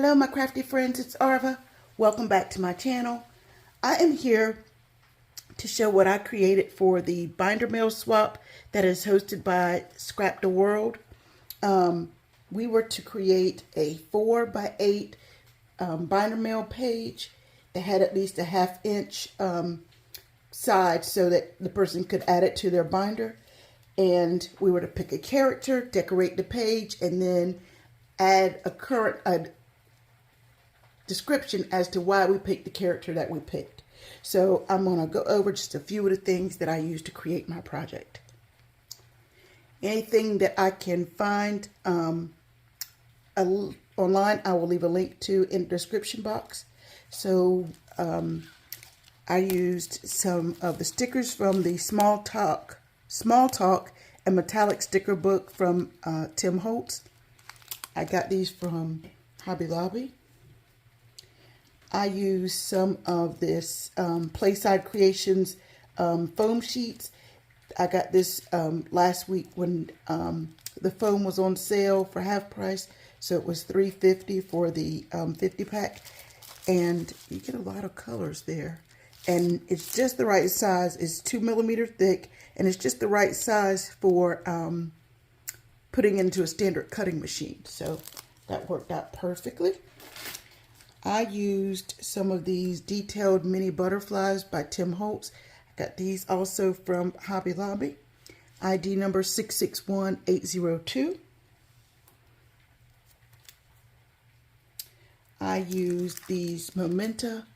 Hello my crafty friends, it's Arva. Welcome back to my channel. I am here to show what I created for the binder mail swap that is hosted by Scrapdaworld. We were to create a 4x8 binder mail page that had at least a 1/2 inch side so that the person could add it to their binder. And we were to pick a character, decorate the page, and then add a description as to why we picked the character that we picked. So I'm going to go over just a few of the things that I used to create my project. Anything that I can find online, I will leave a link to in the description box. So I used some of the stickers from the Small Talk and Metallic sticker book from Tim Holtz. I got these from Hobby Lobby. I used some of this Playside Creations foam sheets. I got this last week when the foam was on sale for half price. So it was $3.50 for the 50 pack. And you get a lot of colors there. And it's just the right size. It's 2 millimeter thick. And it's just the right size for putting into a standard cutting machine. So that worked out perfectly. I used some of these detailed mini butterflies by Tim Holtz. I got these also from Hobby Lobby. ID number 661802. I used these Momenta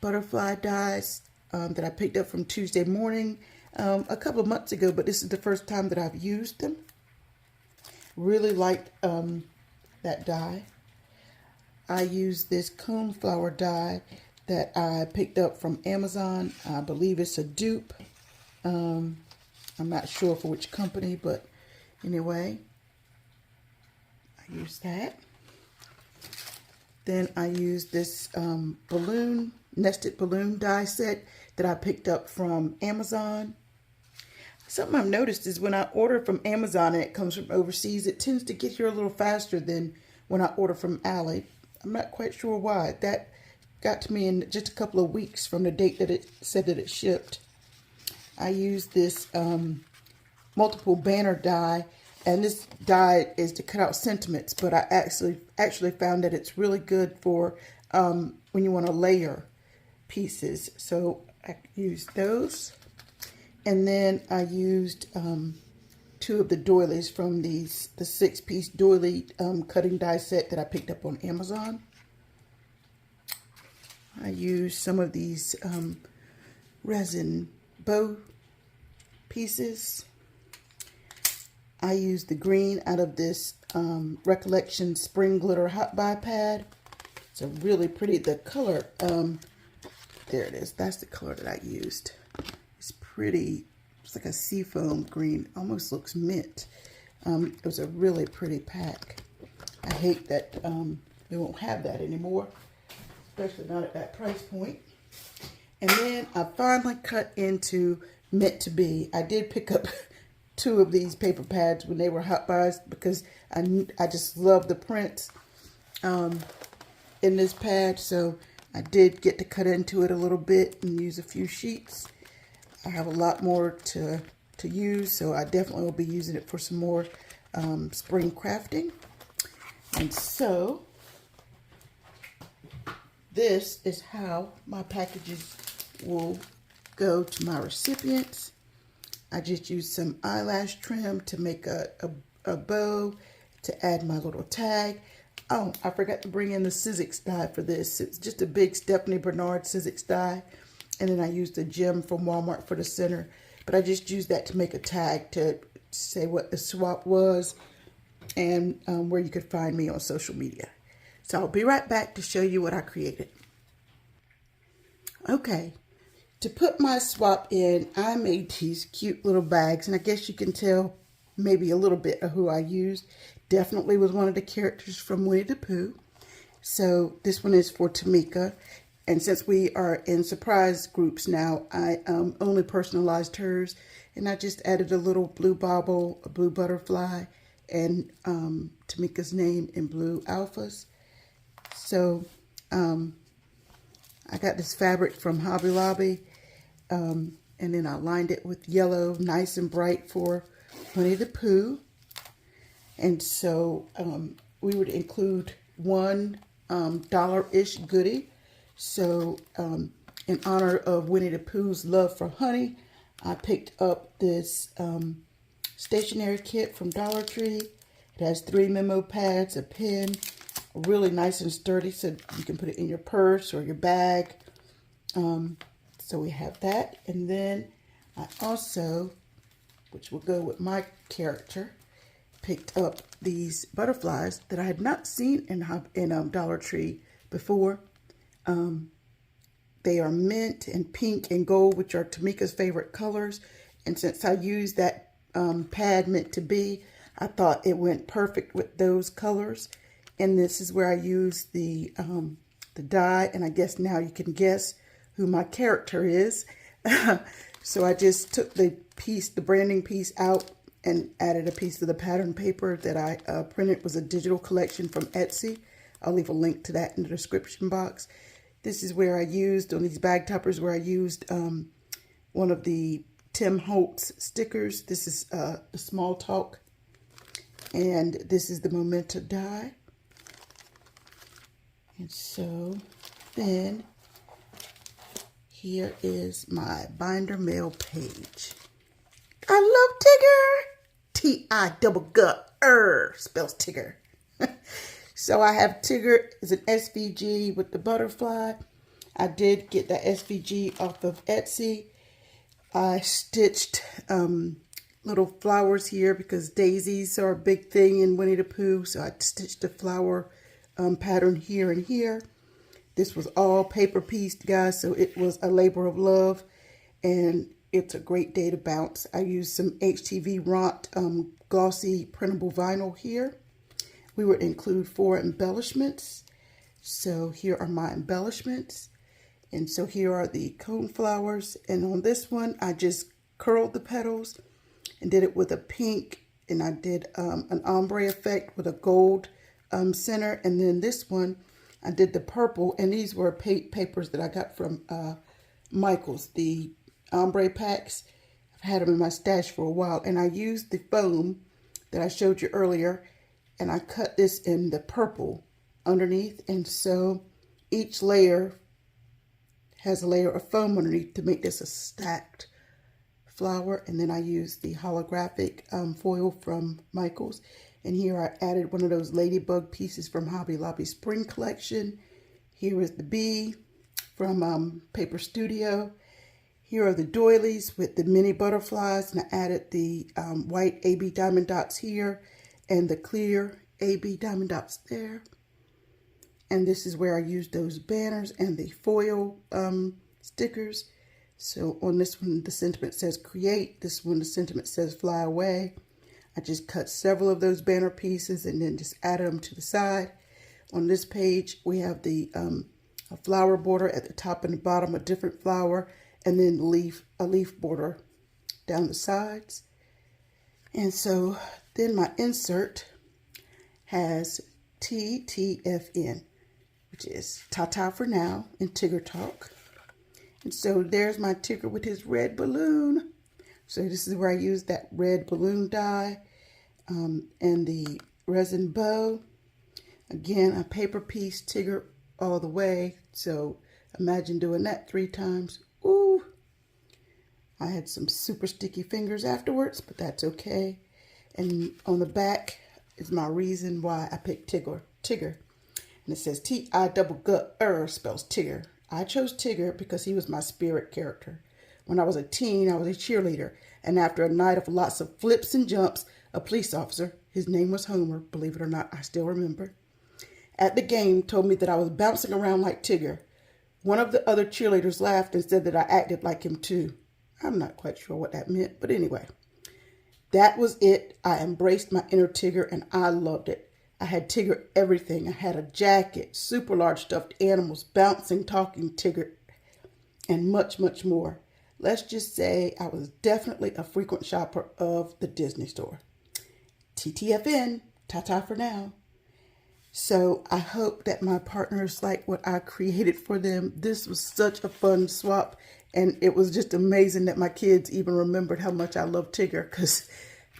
butterfly dies that I picked up from Tuesday Morning a couple of months ago, but this is the first time that I've used them. Really liked that die. I used this coneflower die that I picked up from Amazon. I believe it's a dupe. I'm not sure for which company, but anyway, I used that. Then I used this nested balloon die set that I picked up from Amazon. Something I've noticed is when I order from Amazon and it comes from overseas, it tends to get here a little faster than when I order from Ali. I'm not quite sure why. That got to me in just a couple of weeks from the date that it said that it shipped. I used this multiple banner die, and this die is to cut out sentiments, but I actually found that it's really good for when you want to layer pieces. So I used those. And then I used 2 of the doilies from the 6-piece doily cutting die set that I picked up on Amazon. I used some of these resin bow pieces. I used the green out of this Recollection Spring Glitter Hot Buy Pad. It's a really pretty, the color, there it is. That's the color that I used. It's pretty. It's like a seafoam green. Almost looks mint. It was a really pretty pack. I hate that we won't have that anymore, especially not at that price point. And then I finally cut into Meant to Be. I did pick up 2 of these paper pads when they were hot buys because I just love the prints in this pad. So I did get to cut into it a little bit and use a few sheets. I have a lot more to use, so I definitely will be using it for some more spring crafting. And so this is how my packages will go to my recipients. I just used some eyelash trim to make a bow to add my little tag. Oh, I forgot to bring in the Sizzix die for this. It's just a big Stephanie Bernard Sizzix die. And then I used a gem from Walmart for the center. But I just used that to make a tag to say what the swap was and where you could find me on social media. So I'll be right back to show you what I created. Okay, to put my swap in, I made these cute little bags. And I guess you can tell maybe a little bit of who I used. Definitely was one of the characters from Winnie the Pooh. So this one is for Tmika. And since we are in surprise groups now, I only personalized hers. And I just added a little blue bauble, a blue butterfly, and Tmika's name in blue alphas. So I got this fabric from Hobby Lobby, and then I lined it with yellow, nice and bright for Winnie the Pooh. And so we would include one $1-ish goodie. So in honor of Winnie the Pooh's love for honey, I picked up this stationery kit from Dollar Tree. It has 3 memo pads, a pen, really nice and sturdy, so you can put it in your purse or your bag. So we have that. And then I also, which will go with my character, picked up these butterflies that I had not seen in Dollar Tree before. They are mint and pink and gold, which are Tmika's favorite colors. And since I used that pad meant to be, I thought it went perfect with those colors. And this is where I used the die. And I guess now you can guess who my character is. So I just took the branding piece out and added a piece of the pattern paper that I printed. It was a digital collection from Etsy. I'll leave a link to that in the description box. This is where I used, on these bag toppers, where I used one of the Tim Holtz stickers. This is the Small Talk. And this is the Memento die. And so then here is my binder mail page. I love Tigger. T-I-double-G-R spells Tigger. So I have Tigger as an SVG with the butterfly. I did get that SVG off of Etsy. I stitched little flowers here because daisies are a big thing in Winnie the Pooh. So I stitched a flower pattern here and here. This was all paper pieced, guys, so it was a labor of love, and it's a great day to bounce. I used some HTV Ront glossy printable vinyl here. We would include 4 embellishments. So here are my embellishments. And so here are the coneflowers. And on this one, I just curled the petals and did it with a pink. And I did an ombre effect with a gold center. And then this one, I did the purple. And these were papers that I got from Michael's, the ombre packs. I've had them in my stash for a while. And I used the foam that I showed you earlier. And I cut this in the purple underneath. And so each layer has a layer of foam underneath to make this a stacked flower. And then I used the holographic foil from Michael's. And here I added one of those ladybug pieces from Hobby Lobby Spring Collection. Here is the bee from Paper Studio. Here are the doilies with the mini butterflies. And I added the white AB diamond dots here and the clear AB diamond dots there. And this is where I used those banners and the foil stickers. So on this one, the sentiment says create. This one, the sentiment says fly away. I just cut several of those banner pieces and then just added them to the side. On this page, we have the a flower border at the top and the bottom, a different flower, and then a leaf border down the sides. And so then my insert has TTFN, which is Ta-Ta for now in Tigger Talk. And so there's my Tigger with his red balloon. So this is where I used that red balloon die and the resin bow. Again, a paper piece Tigger all the way. So imagine doing that 3 times. Ooh, I had some super sticky fingers afterwards, but that's okay. And on the back is my reason why I picked Tigger. And it says T-I-double-G-R spells Tigger. I chose Tigger because he was my spirit character. When I was a teen, I was a cheerleader. And after a night of lots of flips and jumps, a police officer, his name was Homer, believe it or not, I still remember, at the game told me that I was bouncing around like Tigger. One of the other cheerleaders laughed and said that I acted like him too. I'm not quite sure what that meant, but anyway. That was it. I embraced my inner Tigger and I loved it. I had Tigger everything. I had a jacket, super large stuffed animals, bouncing, talking Tigger, and much, much more. Let's just say I was definitely a frequent shopper of the Disney store. TTFN, ta-ta for now. So I hope that my partners like what I created for them. This was such a fun swap, and it was just amazing that my kids even remembered how much I love Tigger, because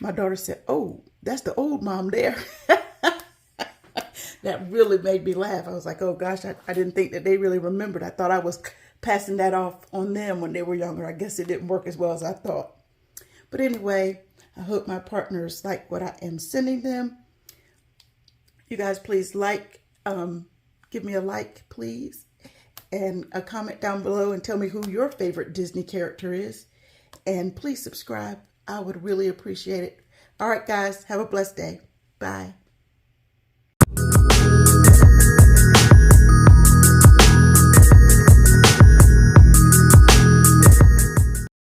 my daughter said, "Oh, that's the old mom there." That really made me laugh. I was like, oh gosh, I didn't think that they really remembered. I thought I was passing that off on them when they were younger. I guess it didn't work as well as I thought. But anyway, I hope my partners like what I am sending them. You guys, please give me a like, please. And a comment down below and tell me who your favorite Disney character is. And please subscribe. I would really appreciate it. All right, guys, have a blessed day. Bye.